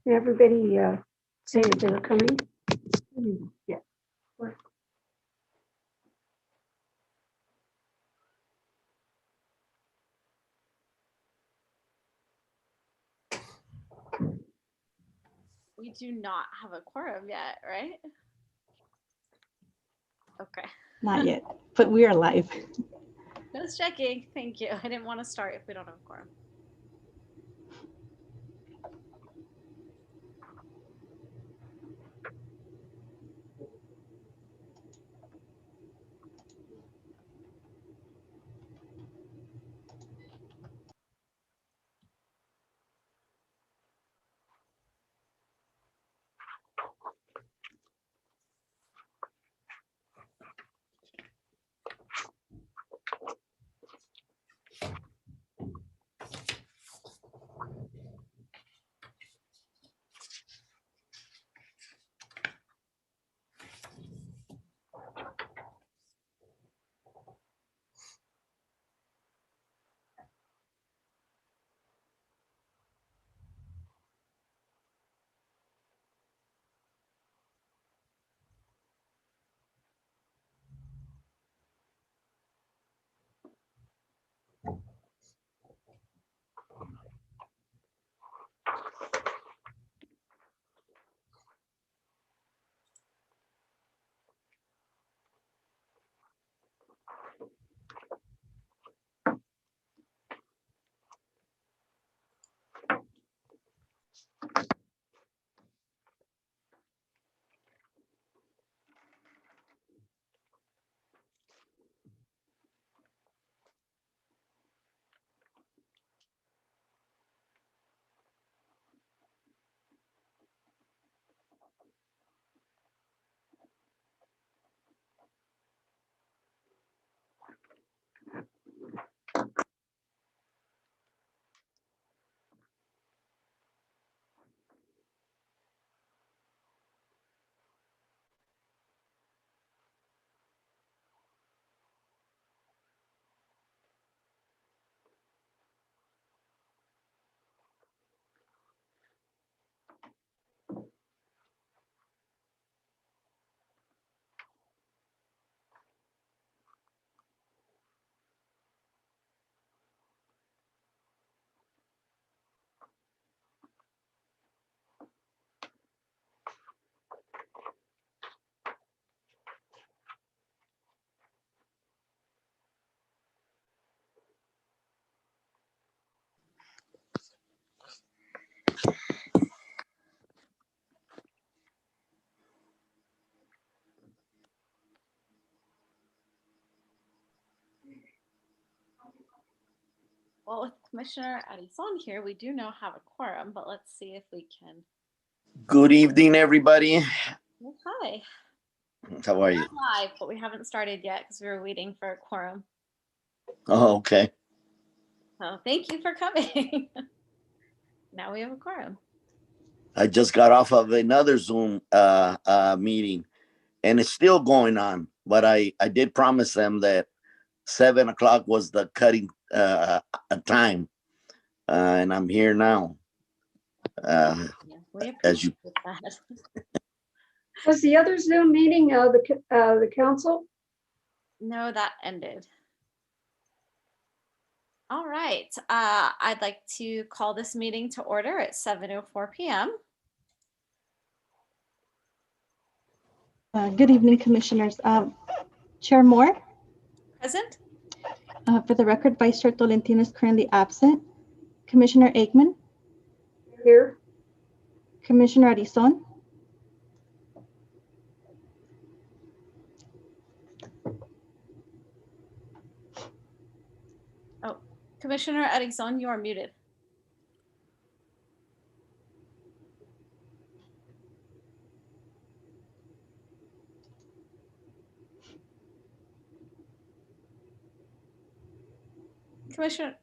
Everybody say that they were coming? Yeah. We do not have a quorum yet, right? Okay, Not yet, but we are live. just checking. Thank you. I didn't want to start if we don't have a quorum. Well, with Commissioner Arizon here, we do now have a quorum, but let's see if we can. Good evening, everybody. Oh, hi. How are you? We're live, but we haven't started yet because we were waiting for a quorum. Oh, okay. So thank you for coming. Now we have a quorum. I just got off of another Zoom meeting, and it's still going on. But I did promise them that 7 o'clock was the cutting time, and I'm here now. Yeah, we As you, appreciate that. Was the other Zoom meeting the council? No, that ended. All right. I'd like to call this meeting to order at 7:04 p.m. Good evening, Commissioners. Chair Moore, Present. for the record, Vice Chair Tolentino is currently absent. Commissioner Aikman, Here. Commissioner Arizon, Oh, Commissioner Arizon, you are muted. Commissioner.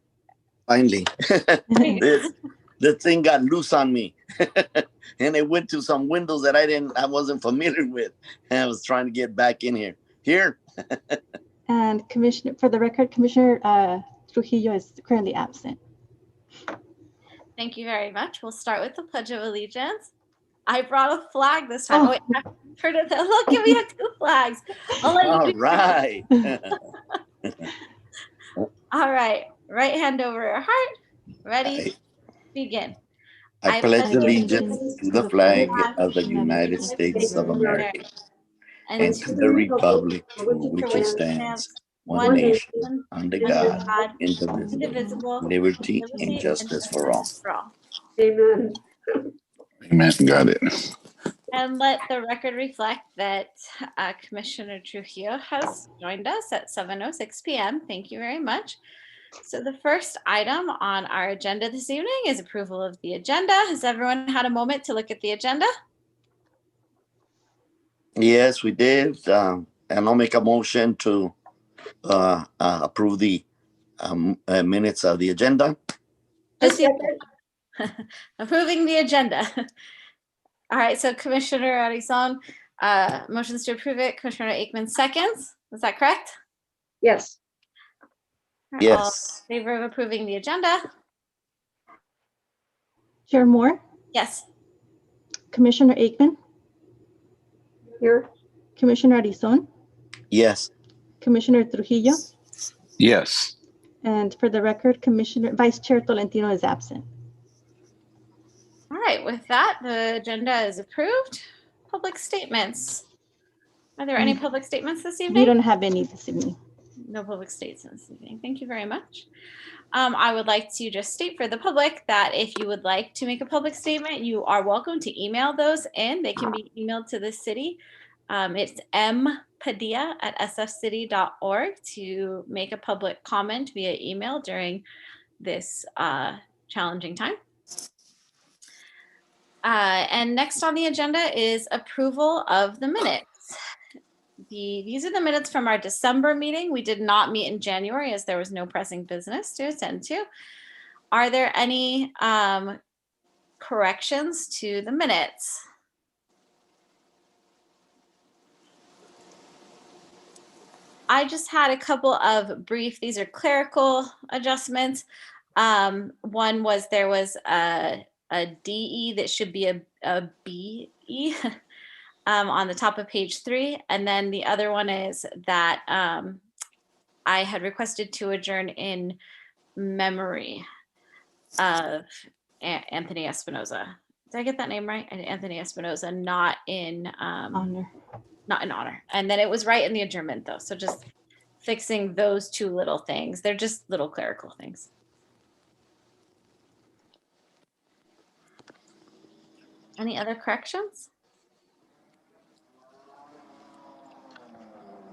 finally, the thing got loose on me, and it went to some windows that I wasn't familiar with, and I was trying to get back in here. and Commissioner, for the record, Commissioner Trujillo is currently absent. Thank you very much. We'll start with the Pledge of Allegiance. I brought a flag this time. Oh, wait, I heard it. Look, we have 2 flags. I'll let you All do right. All right. Right hand over your heart. Ready? Begin. I pledge allegiance to the flag of the United States of America and to the republic for which it stands, one nation, under God, indivisible, liberty and justice for all. Amen. Amen. Got it. And let the record reflect that Commissioner Trujillo has joined us at 7:06 p.m. Thank you very much. So the first item on our agenda this evening is approval of the agenda. Has everyone had a moment to look at the agenda? Yes, we did. And I'll make a motion to approve the minutes of the agenda. Just approving the agenda. All right, so Commissioner Arizon motions to approve it. Commissioner Aikman seconds. Is that correct? Yes. All right, all Yes. in favor of approving the agenda? Chair Moore, Yes. Commissioner Aikman, Here. Commissioner Arizon, Yes. Commissioner Trujillo, Yes. and for the record, Vice Chair Tolentino is absent. All right, with that, the agenda is approved. Public statements. Are there any public statements this evening? We don't have any this evening. No public statements this evening. Thank you very much. I would like to just state for the public that if you would like to make a public statement, you are welcome to email those in. They can be emailed to the city. It's mpadilla@sfcity.org to make a public comment via email during this challenging time. And next on the agenda is approval of the minutes. These are the minutes from our December meeting. We did not meet in January as there was no pressing business to attend to. Are there any corrections to the minutes? I just had a couple of brief, these are clerical adjustments. One was there was a DE that should be a BE. On the top of page 3. And then the other one is that I had requested to adjourn in memory of Anthony Espinoza. Did I get that name right? Anthony Espinoza, not in Honor. honor. And then it was right in the adjournment though. So just fixing those 2 little things. They're just little clerical things. Any other corrections?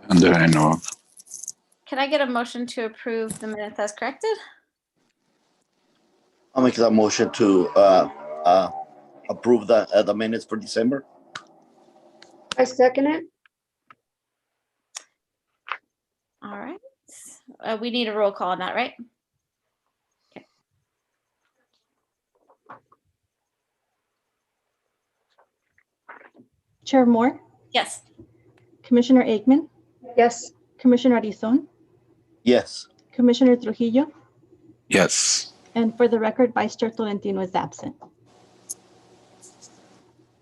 And that I know of. Can I get a motion to approve the minutes as corrected? I'll make that motion to approve the minutes for December. I second it. All right. We need a roll call on that, right? Okay. Chair Moore, Yes. Commissioner Aikman, Yes. Commissioner Arizon, Yes. Commissioner Trujillo, Yes. and for the record, Vice Chair Tolentino is absent.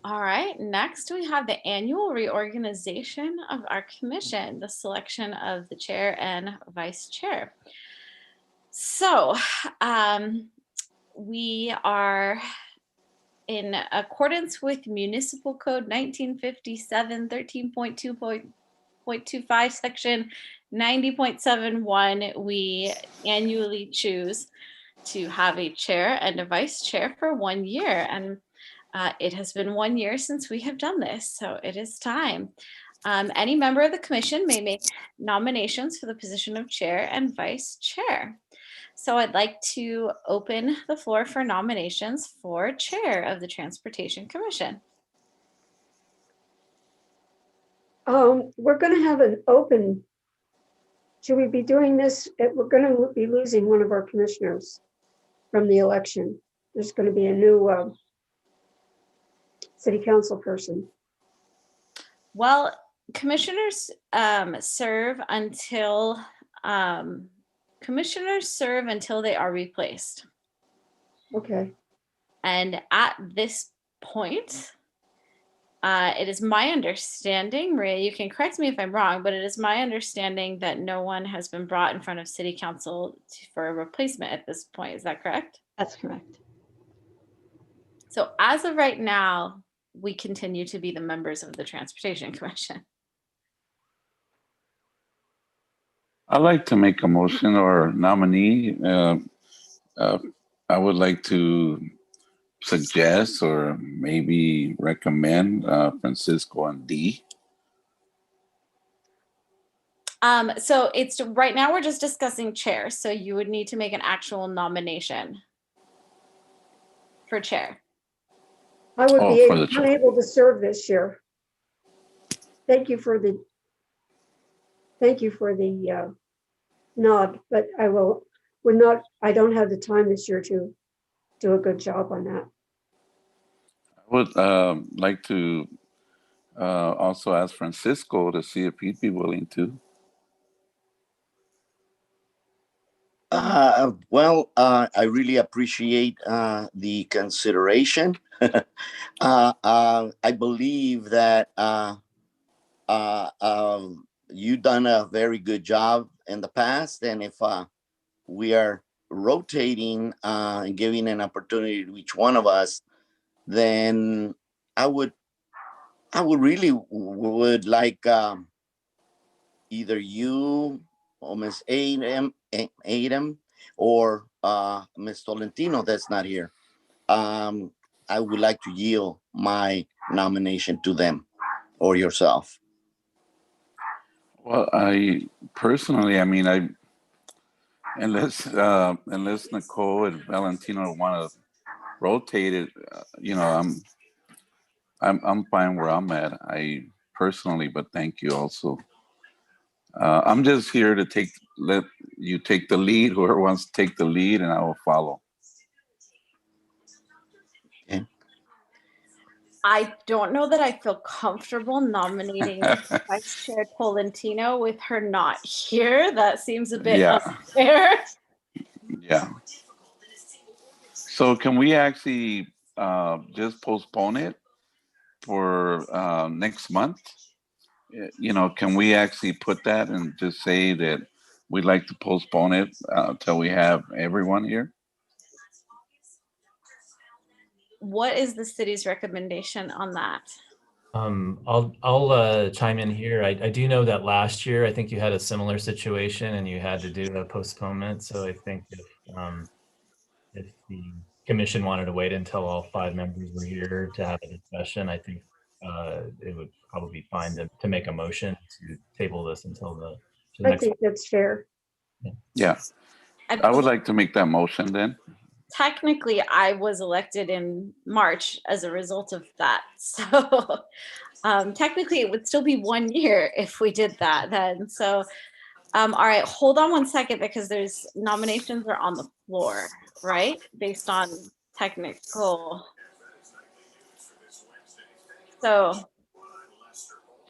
All right. Next, we have the annual reorganization of our commission, the selection of the chair and vice chair. So we are in accordance with Municipal Code 1957, 13.2.25, section 90.71, we annually choose to have a chair and a vice chair for 1 year. And it has been 1 year since we have done this, so it is time. Any member of the commission may make nominations for the position of chair and vice chair. So I'd like to open the floor for nominations for chair of the Transportation Commission. We're going to have an open. Should we be doing this? We're going to be losing one of our commissioners from the election. There's going to be a new city council person. Well, commissioners serve until they are replaced. Okay. And at this point, it is my understanding, Maria, you can correct me if I'm wrong, but it is my understanding that no one has been brought in front of City Council for a replacement at this point. Is that correct? That's correct. So as of right now, we continue to be the members of the Transportation Commission. I'd like to make a motion or nominee. I would like to suggest or maybe recommend Francisco and D. So it's right now we're just discussing chair. So you would need to make an actual nomination for chair. I would Oh, be for the chair. unable to serve this year. Thank you for the nod, but I don't have the time this year to do a good job on that. I would like to also ask Francisco to see if he'd be willing to. Well, I really appreciate the consideration. I believe that you've done a very good job in the past, and if we are rotating and giving an opportunity to each one of us, then I would really would like either you or Miss Adam or Miss Tolentino that's not here. I would like to yield my nomination to them or yourself. Well, I personally, unless Nicole and Valentino want to rotate it, I'm fine where I'm at. I personally, but thank you also. I'm just here to let you take the lead. Whoever wants to take the lead, and I will follow. Okay. I don't know that I feel comfortable nominating Vice Chair Tolentino with her not here. That seems a bit unfair. Yeah. So can we actually just postpone it for next month? Can we actually put that and just say that we'd like to postpone it until we have everyone here? What is the city's recommendation on that? I'll chime in here. I do know that last year, I think you had a similar situation and you had to do a postponement. So I think if the commission wanted to wait until all 5 members were here to have a discussion, I think it would probably be fine to make a motion to table this until the I next. think that's fair. Yeah. I would like to make that motion then. Technically, I was elected in March as a result of that. So technically, it would still be 1 year if we did that then. So, all right, hold on 1 second because there's nominations are on the floor, right? Based on technical. So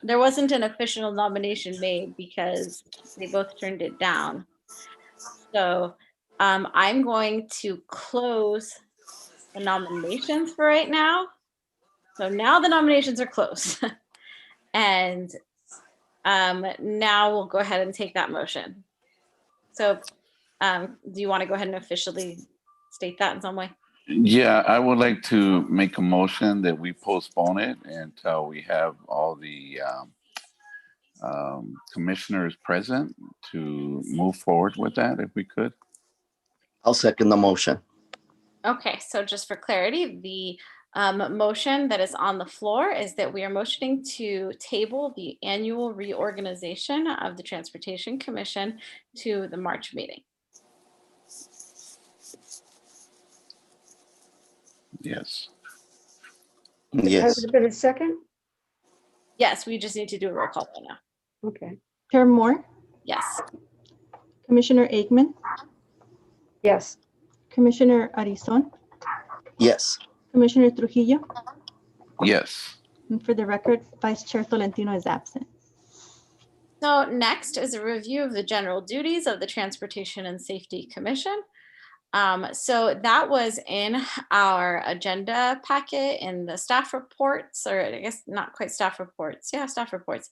there wasn't an official nomination made because they both turned it down. So I'm going to close the nominations for right now. So now the nominations are closed. And now we'll go ahead and take that motion. So do you want to go ahead and officially state that in some way? Yeah, I would like to make a motion that we postpone it until we have all the commissioners present to move forward with that, if we could. I'll second the motion. Okay, so just for clarity, the motion that is on the floor is that we are motioning to table the annual reorganization of the Transportation Commission to the March meeting. Yes. Yes. Has it been a second? Yes, we just need to do a roll call right now. Okay. Chair Moore, Yes. Commissioner Aikman, Yes. Commissioner Arizon, Yes. Commissioner Trujillo, Yes. and for the record, Vice Chair Tolentino is absent. So next is a review of the general duties of the Transportation and Safety Commission. So that was in our agenda packet in the staff reports, or I guess not quite staff reports. Yeah, staff reports.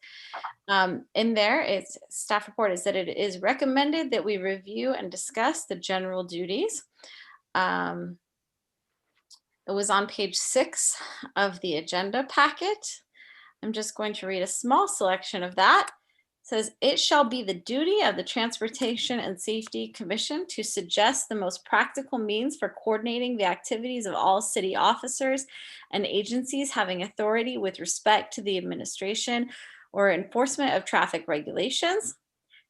In there, its staff report is that it is recommended that we review and discuss the general duties. It was on page 6 of the agenda packet. I'm just going to read a small selection of that. It says, it shall be the duty of the Transportation and Safety Commission to suggest the most practical means for coordinating the activities of all city officers and agencies having authority with respect to the administration or enforcement of traffic regulations,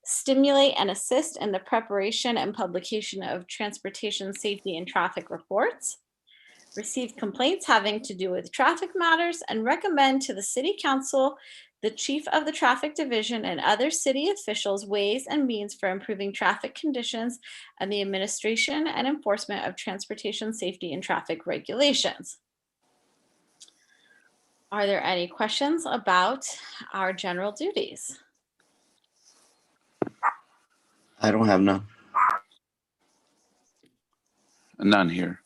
stimulate and assist in the preparation and publication of transportation safety and traffic reports, receive complaints having to do with traffic matters, and recommend to the City Council, the Chief of the Traffic Division, and other city officials ways and means for improving traffic conditions and the administration and enforcement of transportation safety and traffic regulations. Are there any questions about our general duties? I don't have none. None here.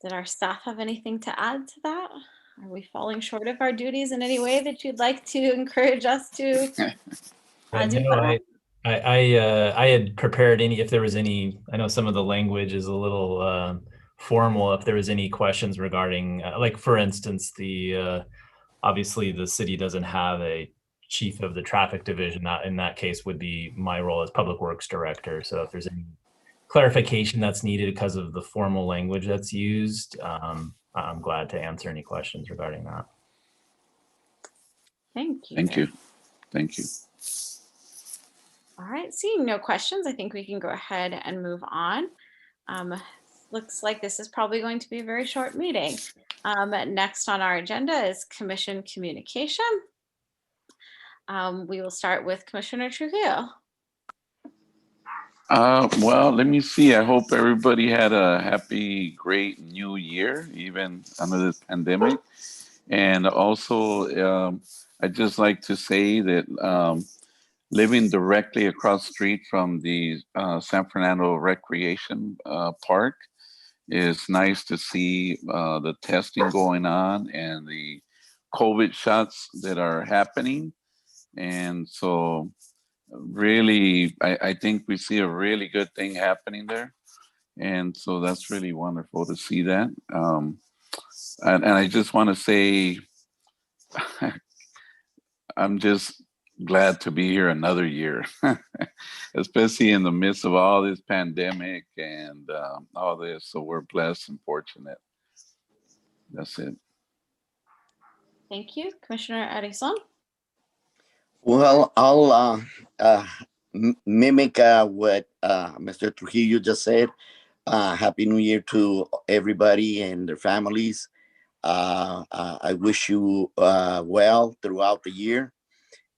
Did our staff have anything to add to that? Are we falling short of our duties in any way that you'd like to encourage us to do No, better? I had prepared if there was any, I know some of the language is a little formal, if there was any questions regarding, like, for instance, obviously the city doesn't have a chief of the traffic division. That in that case would be my role as public works director. So if there's any clarification that's needed because of the formal language that's used, I'm glad to answer any questions regarding that. Thank you. Thank you. Thank you. All right, seeing no questions, I think we can go ahead and move on. Looks like this is probably going to be a very short meeting. Next on our agenda is commission communication. We will start with Commissioner Trujillo. Well, let me see. I hope everybody had a happy, great new year, even under this pandemic. And also, I'd just like to say that living directly across the street from the San Fernando Recreation Park, is nice to see the testing going on and the COVID shots that are happening. And so really, I think we see a really good thing happening there. And so that's really wonderful to see that. And I just want to say, I'm just glad to be here another year, especially in the midst of all this pandemic and all this. So we're blessed and fortunate. That's it. Thank you. Commissioner Arison. Well, I'll mimic what Mr. Trujillo just said. Happy New Year to everybody and their families. I wish you well throughout the year.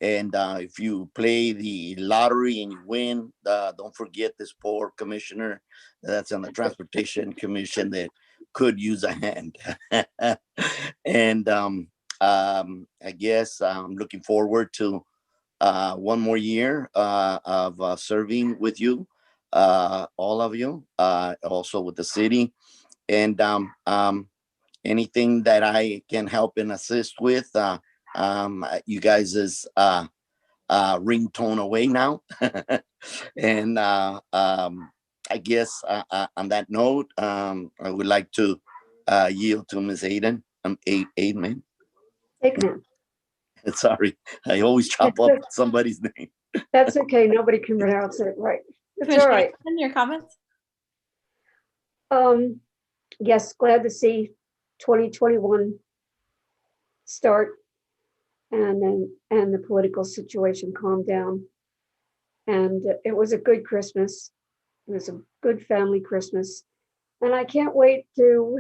And if you play the lottery and you win, don't forget this poor commissioner that's on the Transportation Commission that could use a hand. And I guess I'm looking forward to one more year of serving with you, all of you, also with the city. And anything that I can help and assist with, you guys is ringtone away now. And I guess on that note, I would like to yield to Ms. Aiden. Aiden. Aikman. Sorry, I always chop up somebody's name. That's okay. Nobody can pronounce it right. It's all right. Your comments? Yes, glad to see 2021 start and the political situation calm down. And it was a good Christmas. It was a good family Christmas. And I can't wait to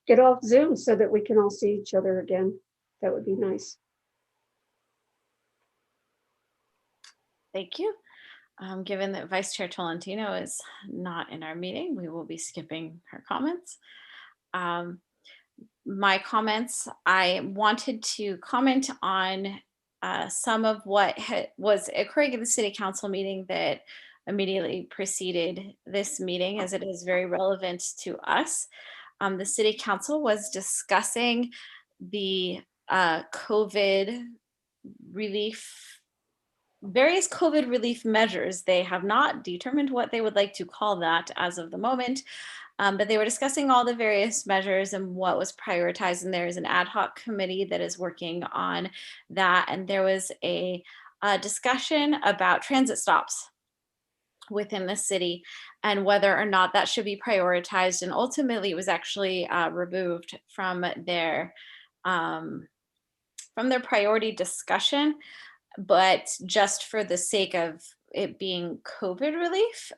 get off Zoom so that we can all see each other again. That would be nice. Thank you. Given that Vice Chair Tolentino is not in our meeting, we will be skipping her comments. My comments, I wanted to comment on some of what was occurring at the City Council meeting that immediately preceded this meeting, as it is very relevant to us. The city council was discussing the COVID relief, various COVID relief measures. They have not determined what they would like to call that as of the moment, but they were discussing all the various measures and what was prioritized. And there is an ad hoc committee that is working on that. And there was a discussion about transit stops within the city and whether or not that should be prioritized. And ultimately, it was actually removed from their priority discussion. But just for the sake of it being COVID relief,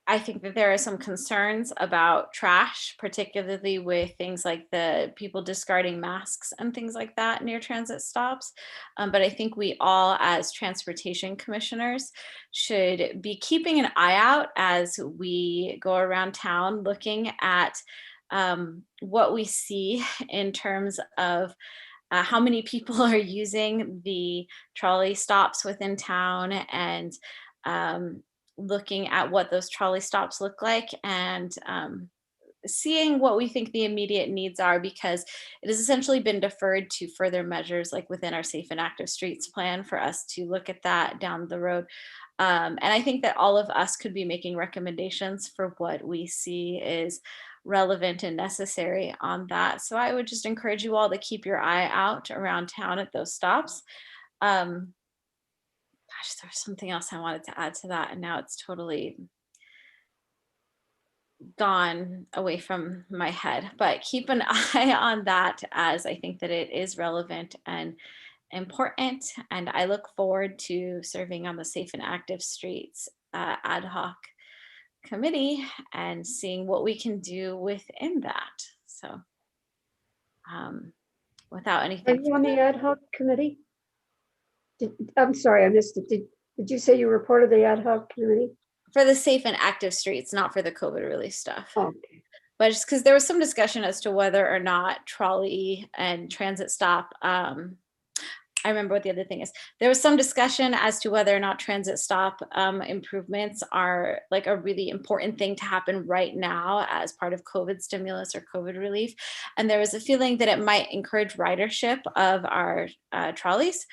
I think that there are some concerns about trash, particularly with things like the people discarding masks and things like that near transit stops. But I think we all, as transportation commissioners, should be keeping an eye out as we go around town looking at what we see in terms of how many people are using the trolley stops within town, and looking at what those trolley stops look like, and seeing what we think the immediate needs are, because it has essentially been deferred to further measures like within our Safe and Active Streets plan for us to look at that down the road. And I think that all of us could be making recommendations for what we see is relevant and necessary on that. So I would just encourage you all to keep your eye out around town at those stops. Gosh, there was something else I wanted to add to that, and now it's totally gone away from my head. But keep an eye on that, as I think that it is relevant and important. And I look forward to serving on the Safe and Active Streets ad hoc committee and seeing what we can do within that. So without Are anything you on the ad hoc committee? I'm sorry, I missed it. Did you say you were part of the ad hoc committee? for the Safe and Active Streets, not for the COVID relief stuff. Oh, okay. But just because there was some discussion as to whether or not trolley and transit stop, I remember what the other thing is. There was some discussion as to whether or not transit stop improvements are like a really important thing to happen right now as part of COVID stimulus or COVID relief. And there was a feeling that it might encourage ridership of our trolleys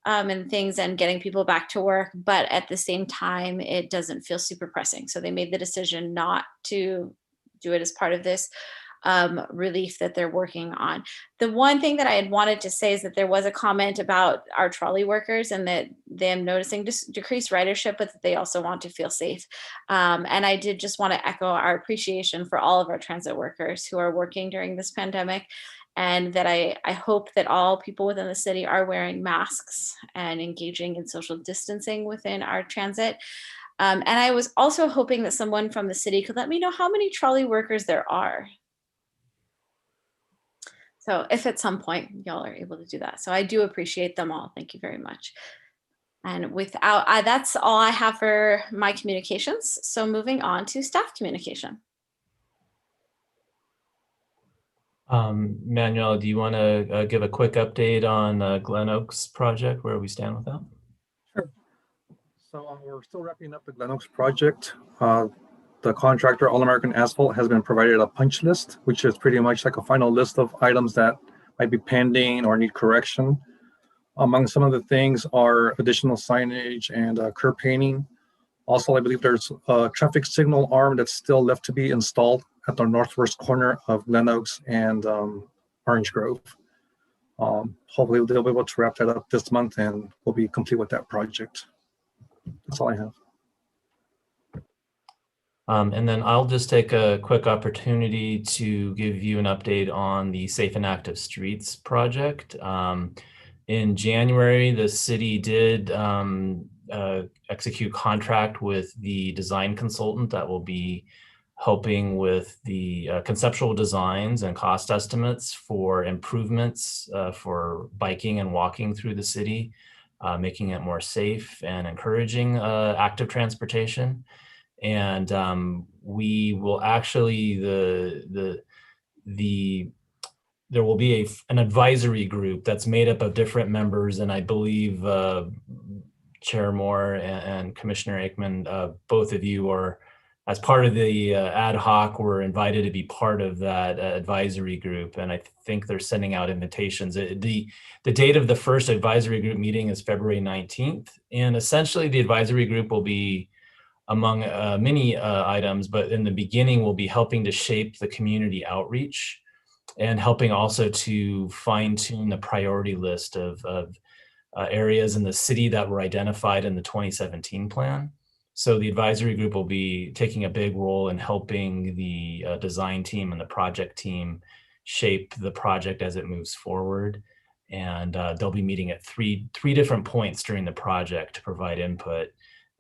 and things, and getting people back to work. But at the same time, it doesn't feel super pressing. So they made the decision not to do it as part of this relief that they're working on. The one thing that I had wanted to say is that there was a comment about our trolley workers and that them noticing decreased ridership, but that they also want to feel safe. And I did just want to echo our appreciation for all of our transit workers who are working during this pandemic, and that I hope that all people within the city are wearing masks and engaging in social distancing within our transit. And I was also hoping that someone from the city could let me know how many trolley workers there are. So if at some point y'all are able to do that. So I do appreciate them all. Thank you very much. And without, that's all I have for my communications. So moving on to staff communication. Manuel, do you want to give a quick update on Glen Oaks project, where we stand with that? Sure. So we're still wrapping up the Glen Oaks project. The contractor, All American Asphalt, has been provided a punch list, which is pretty much like a final list of items that might be pending or need correction. Among some of the things are additional signage and curb painting. Also, I believe there's a traffic signal arm that's still left to be installed at the northwest corner of Glen Oaks and Orange Grove. Hopefully they'll be able to wrap that up this month and we'll be complete with that project. That's all I have. And then I'll just take a quick opportunity to give you an update on the Safe and Active Streets project. In January, the city did execute contract with the design consultant that will be helping with the conceptual designs and cost estimates for improvements for biking and walking through the city, making it more safe and encouraging active transportation. And we will actually, there will be an advisory group that's made up of different members, and I believe Chair Moore and Commissioner Aikman, both of you are, as part of the ad hoc, were invited to be part of that advisory group. And I think they're sending out invitations. The date of the first advisory group meeting is February 19th. And essentially the advisory group will be among many items, but in the beginning will be helping to shape the community outreach and helping also to fine tune the priority list of areas in the city that were identified in the 2017 plan. So the advisory group will be taking a big role in helping the design team and the project team shape the project as it moves forward. And they'll be meeting at three different points during the project to provide input,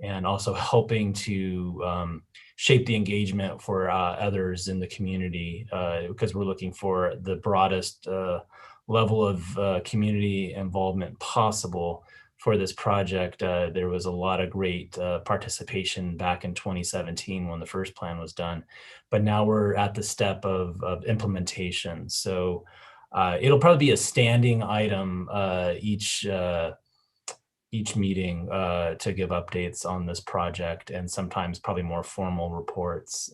and also helping to shape the engagement for others in the community, because we're looking for the broadest level of community involvement possible for this project. There was a lot of great participation back in 2017 when the first plan was done, but now we're at the step of implementation. So it'll probably be a standing item each meeting to give updates on this project, and sometimes probably more formal reports.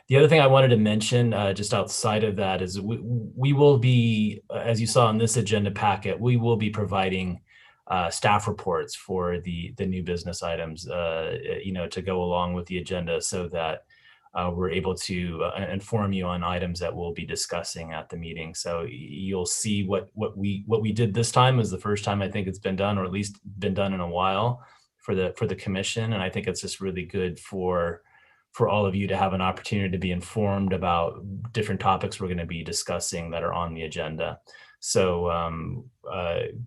The other thing I wanted to mention just outside of that is we will be, as you saw in this agenda packet, we will be providing staff reports for the new business items, to go along with the agenda, so that we're able to inform you on items that we'll be discussing at the meeting. So you'll see what we did this time is the first time I think it's been done, or at least been done in a while for the commission. And I think it's just really good for all of you to have an opportunity to be informed about different topics we're going to be discussing that are on the agenda. So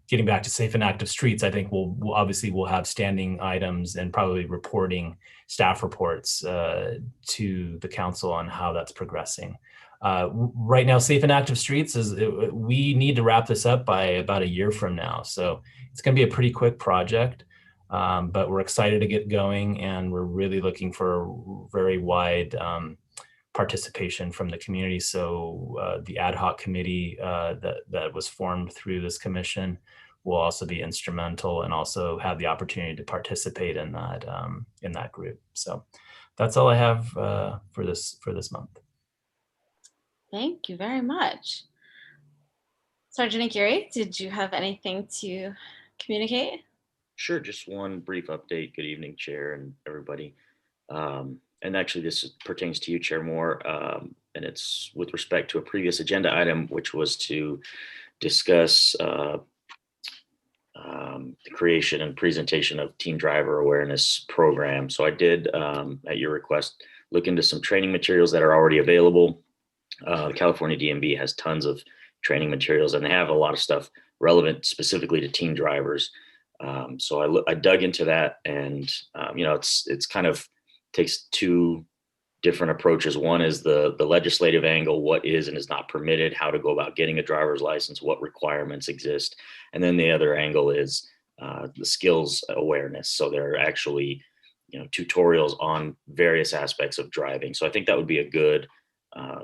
getting back to safe and active streets, I think we'll obviously have standing items and probably reporting staff reports to the council on how that's progressing. Right now, safe and active streets we need to wrap this up by about a year from now. So it's going to be a pretty quick project, but we're excited to get going, and we're really looking for very wide participation from the community. So the ad hoc committee that was formed through this commission will also be instrumental, and also have the opportunity to participate in that group. So that's all I have for this month. Thank you very much. Sergeant Aguirre, did you have anything to communicate? Sure, just one brief update. Good evening, Chair and everybody. And actually, this pertains to you, Chair Moore, and it's with respect to a previous agenda item, which was to discuss the creation and presentation of Teen Driver Awareness Program. So I did, at your request, look into some training materials that are already available. The California DMV has tons of training materials, and they have a lot of stuff relevant specifically to teen drivers. So I dug into that, and it's kind of takes two different approaches. One is the legislative angle, what is and is not permitted, how to go about getting a driver's license, what requirements exist. And then the other angle is the skills awareness. So there are actually, tutorials on various aspects of driving. So I think that would be a good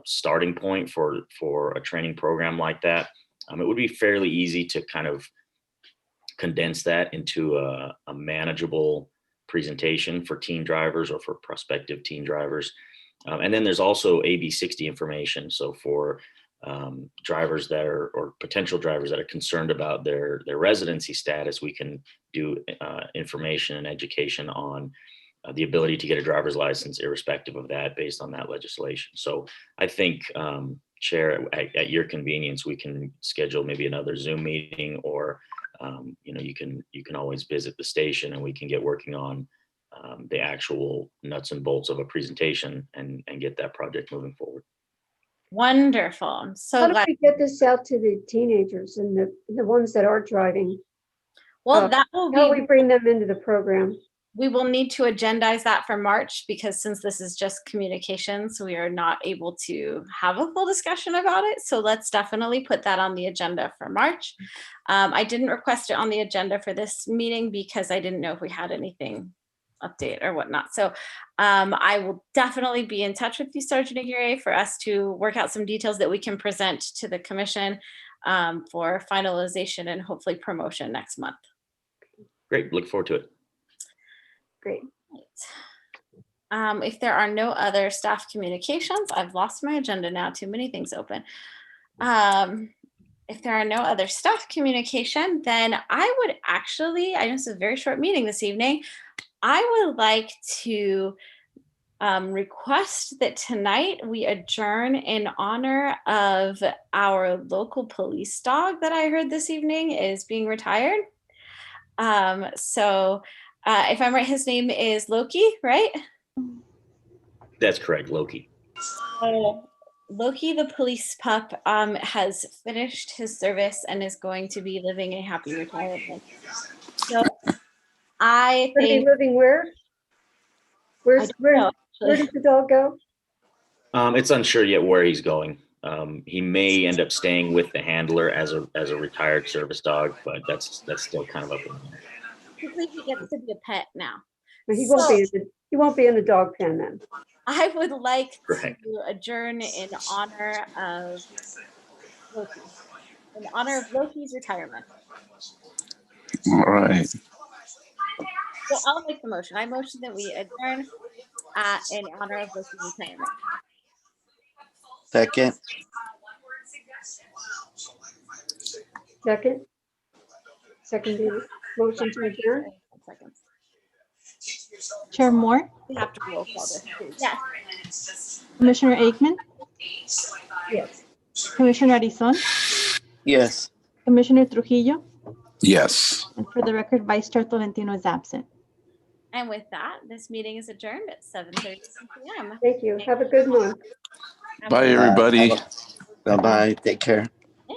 starting point for a training program like that. It would be fairly easy to kind of condense that into a manageable presentation for teen drivers or for prospective teen drivers. And then there's also AB 60 information. So for drivers that are, or potential drivers that are concerned about their residency status, we can do information and education on the ability to get a driver's license irrespective of that, based on that legislation. So I think, Chair, at your convenience, we can schedule maybe another Zoom meeting, or you can always visit the station, and we can get working on the actual nuts and bolts of a presentation and get that project moving forward. Wonderful. I'm How so do glad. we get this out to the teenagers and the ones that are driving? Well, that will How do we be, bring them into the program? we will need to agendize that for March, because since this is just communications, we are not able to have a full discussion about it. So let's definitely put that on the agenda for March. I didn't request it on the agenda for this meeting because I didn't know if we had anything update or whatnot. So I will definitely be in touch with you, Sergeant Aguirre, for us to work out some details that we can present to the commission for finalization and hopefully promotion next month. Great, look forward to it. great. If there are no other staff communications, I've lost my agenda now, too many things open. If there are no other staff communication, then I would actually, I know it's a very short meeting this evening, I would like to request that tonight we adjourn in honor of our local police dog that I heard this evening is being retired. So if I'm right, his name is Loki, right? That's correct, Loki. Loki, the police pup, has finished his service and is going to be living a happy retirement. So I Gonna be think, living where? I don't know, Where actually. did the dog go? It's unsure yet where he's going. He may end up staying with the handler as a retired service dog, but that's still kind of up in the air. Hopefully he gets to be a pet now. Well, he won't be in the dog pen then. I would like Correct. to adjourn in honor of Loki, in honor of Loki's retirement. All right. So I'll make the motion. I motion that we adjourn in honor of Loki's retirement. Second. Second motion to adjourn. 1 second. Chair Moore, We have to roll call this. Too. Yes. Commissioner Aikman, Yes. Commissioner Arizon, Yes. Commissioner Trujillo, Yes. and for the record, Vice Chair Tolentino is absent. And with that, this meeting is adjourned at 7:30 p.m. Thank you. Have a good one. Bye, everybody. Bye-bye. Take care.